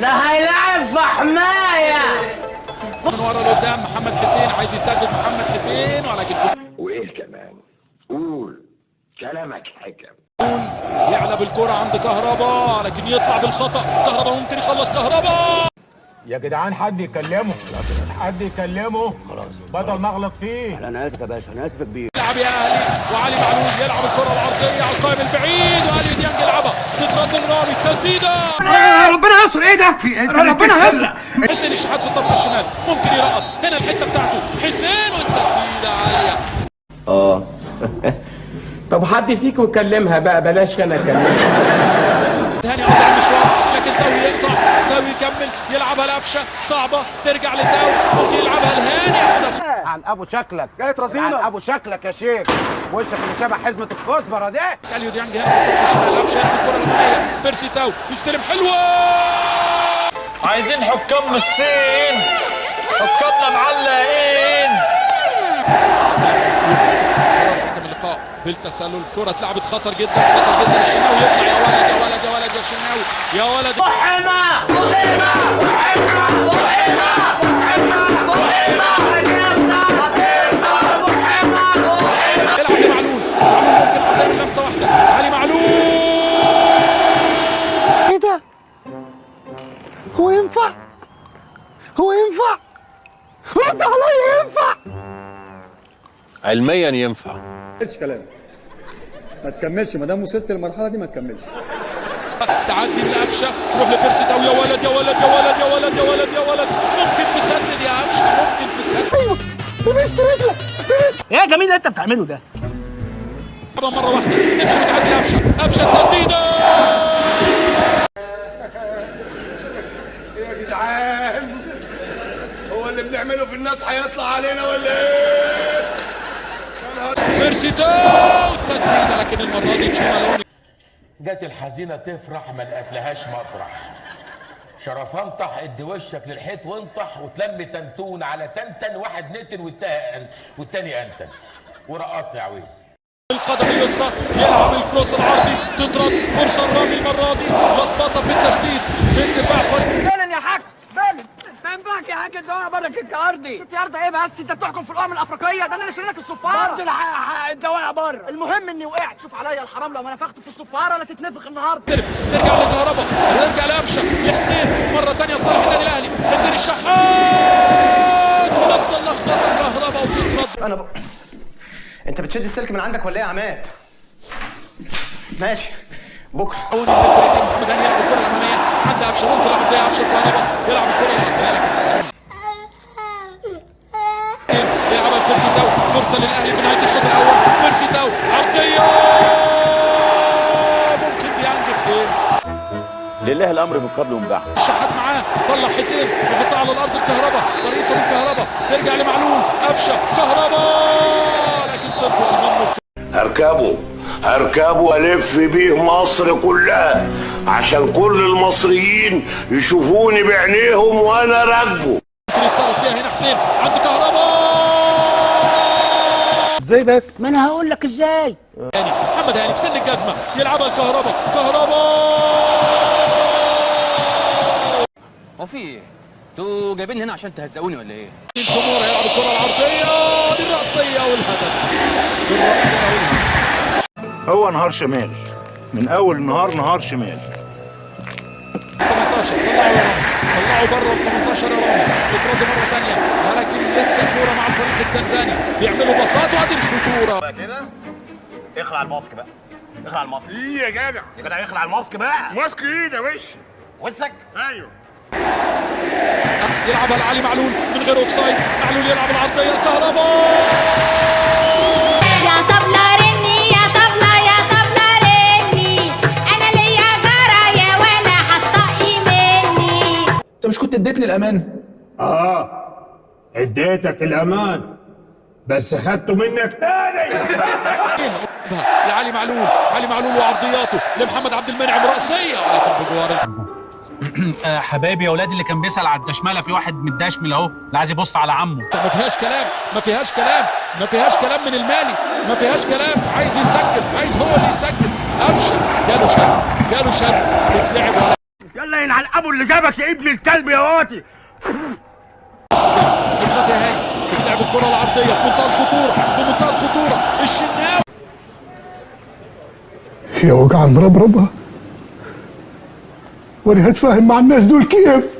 ده هيلعب في حمايه من ورا لقدام. محمد حسين عايز يسدد. محمد حسين ولكن وايه كمان؟ قول كلامك حكم. يعلى بالكرة عند كهربا لكن يطلع بالخطأ. كهربا ممكن يخلص. كهربا يا جدعان حد يكلمه، حد يكلمه خلاص بدل ما اغلط فيه. انا اسف يا باشا، انا اسف كبير. يلعب يا اهلي وعلي معلول يلعب الكرة العرضية على القائم البعيد وعلي ديانج يلعبها تترد الرامي. التسديدة ربنا يستر. ايه ده؟ في ايه؟ ربنا يستر. حسين الشحات في الطرف الشمال ممكن يرقص. هنا الحتة بتاعته حسين والتسديدة عالية. طب حد فيكم يكلمها بقى، بلاش انا اكلمها. هاني قطع المشوار لكن تاو يقطع. تاو يكمل يلعبها لقفشه صعبه ترجع لتاو. ممكن يلعبها لهاني ياخدها عن ابو شكلك جاي رزينه، عن ابو شكلك يا شيخ، وشك اللي شبه حزمه الكزبره دي. اليو ديانج هنا في الطرف الشمال. قفشه يلعب الكره الاماميه. بيرسي تاو يستلم حلوه. عايزين حكام من الصين، حكامنا معلقين. قرار حكم اللقاء بالتسلل. الكره اتلعبت خطر جدا خطر جدا. الشناوي يطلع. يا ولد يا ولد يا ولد يا شناوي يا ولد. فحمة فحمة فحمة يلعب لمعلول. معلول ممكن عرضيه من لمسه واحده. علي معلول. ايه ده؟ هو ينفع؟ هو ينفع؟ رد عليا. ينفع؟ علميا ينفع. كلام ما تكملش، ما دام وصلت للمرحله دي ما تكملش. تعدي من قفشه تروح لبيرسي تاو. يا ولد يا ولد يا ولد يا ولد يا ولد يا ولد. ممكن تسدد يا قفشه ممكن تسدد. ايوه لبست رجلك. ايه جميل اللي انت بتعمله ده. مره واحده تمشي وتعدي لقفشه. قفشه التسديده. يا جدعان هو اللي بنعمله في الناس هيطلع علينا ولا ايه؟ بيرسي تاو التسديده لكن المره دي تشيمالوني. جت الحزينة تفرح ما لقتلهاش مطرح. شرفان طح ادي وشك للحيط وانطح وتلم تنتون على تنتن. واحد نتن والتاني انتن ورقصني يا عويس. القدم اليسرى يلعب الكروس العرضي تطرد. فرصه الرامي المره دي لخبطه في التشديد من دفاع فريق. بلن يا حاج بلن. ما ينفعش يا حاج الدورة بره كيك ارضي. 6 يارده ايه بس؟ انت بتحكم في الامم الافريقيه؟ ده انا اللي شايل لك الصفاره. برضه الدورة بره. المهم اني وقعت. شوف عليا الحرام لو ما نفخت في الصفاره لا تتنفخ النهارده. ترجع لكهربا يرجع لقفشه لحسين مره ثانيه لصالح النادي الاهلي. حسين الشحات ونص اللخبطه كهربا وتطرد. انت بتشد السلك من عندك ولا ايه يا عماد؟ ماشي بكره. من الفريقين. محمد هاني يلعب الكره الاماميه عند قفشه. ممكن يلعب بيها قفشه. كهربا يلعب الكره العرضيه لكن سهل. يلعبها بيرسي تاو. فرصه للاهلي في نهايه الشوط الاول. بيرسي تاو عرضيه ممكن ديانج فين. لله الامر من قبل ومن بعد. الشحات معاه طلع حسين يحطها على الارض. الكهرباء ترقيصه من كهرباء ترجع لمعلول. قفشه كهرباء لكن تطول منه. هركبه والف بيه مصر كلها عشان كل المصريين يشوفوني بعينيهم وانا راكبه. ممكن يتصرف فيها هنا حسين عند كهرباء. ازاي بس؟ ما انا هقول لك ازاي. محمد هاني بسن الجزمه يلعبها الكهرباء. كهرباء هو في ايه؟ انتوا جايبين هنا عشان تهزقوني ولا ايه؟ شموره يلعب الكره العرضيه دي الرأسيه والهدف. بالرأسيه والهدف. هو نهار شمال من اول النهار، نهار شمال. 18 طلعوا بره ال 18 يا رامي. تترد مره ثانيه ولكن لسه الكوره مع الفريق التنزاني بيعملوا بساط وادي الخطوره. بقى كده اخلع الماسك بقى. اخلع الماسك. ايه يا جدع؟ يا جدع اخلع الماسك بقى. ماسك ايه ده وش؟ وسك. ايوه. يلعبها لعلي معلول من غير اوفسايد. معلول يلعب العرضيه الكهرباء. يا طبلة رني يا طبلة يا طبلة رني. انا ليا جرى يا ولا هتطقي مني. انت مش كنت اديتني الامان؟ اديتك الامان بس خدته منك تاني. لعلي معلول. علي معلول وعرضياته لمحمد عبد المنعم رأسيه ولكن بجوار. حبايبي يا اولاد اللي كان بيسال على الدشمله في واحد من الدشمل اهو اللي عايز يبص على عمه. ما فيهاش كلام ما فيهاش كلام ما فيهاش كلام من المالي. ما فيهاش كلام. عايز يسجل عايز هو اللي يسجل. قفشه جاله شد تتلعب. يلا ينعل ابو اللي جابك يا ابن الكلب يا واطي. اضغط يا هاني، بتلعب الكره العرضيه في منتهى الخطوره، في منتهى الخطوره. الشناوي يا وجع المربربه، وانا هتفاهم مع الناس دول كيف؟